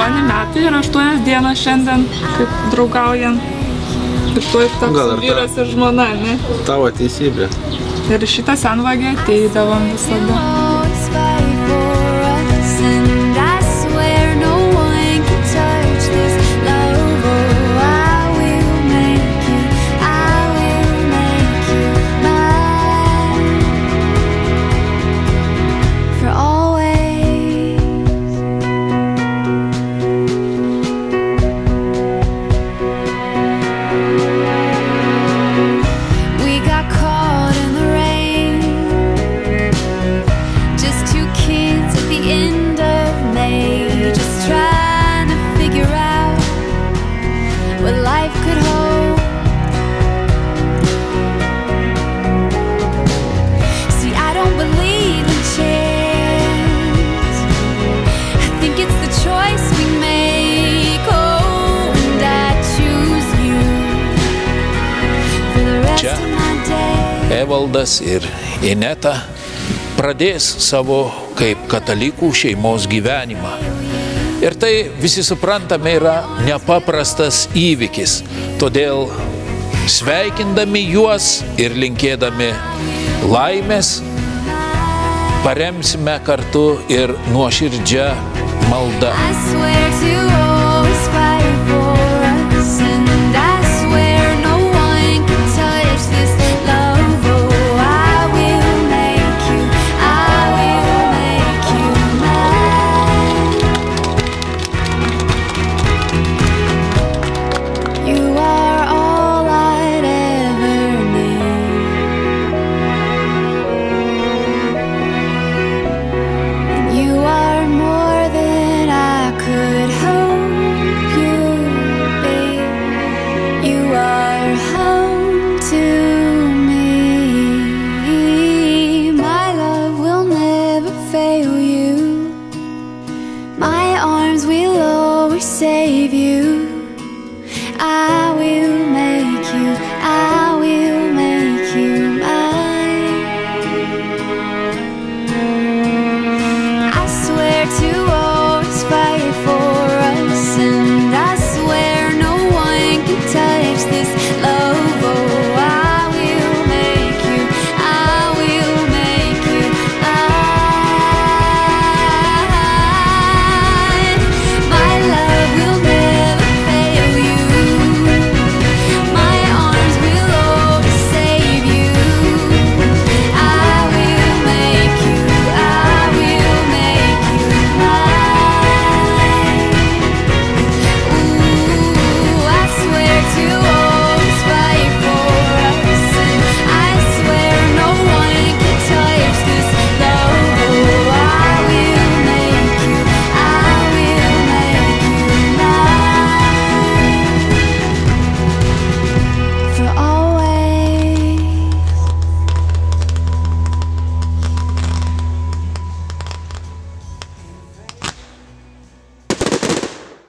8 metai ir 8 dienas šiandien, kaip draugaujam. Ir tuo toks vyras ir žmona, ne? Tavo teisybė. Ir šitą senvagę ateidavom visada. Evaldas ir Ineta pradės savo kaip katalikų šeimos gyvenimą. Ir tai, visi suprantame, yra nepaprastas įvykis. Todėl sveikindami juos ir linkėdami laimės, paremsime kartu ir nuoširdžią maldą.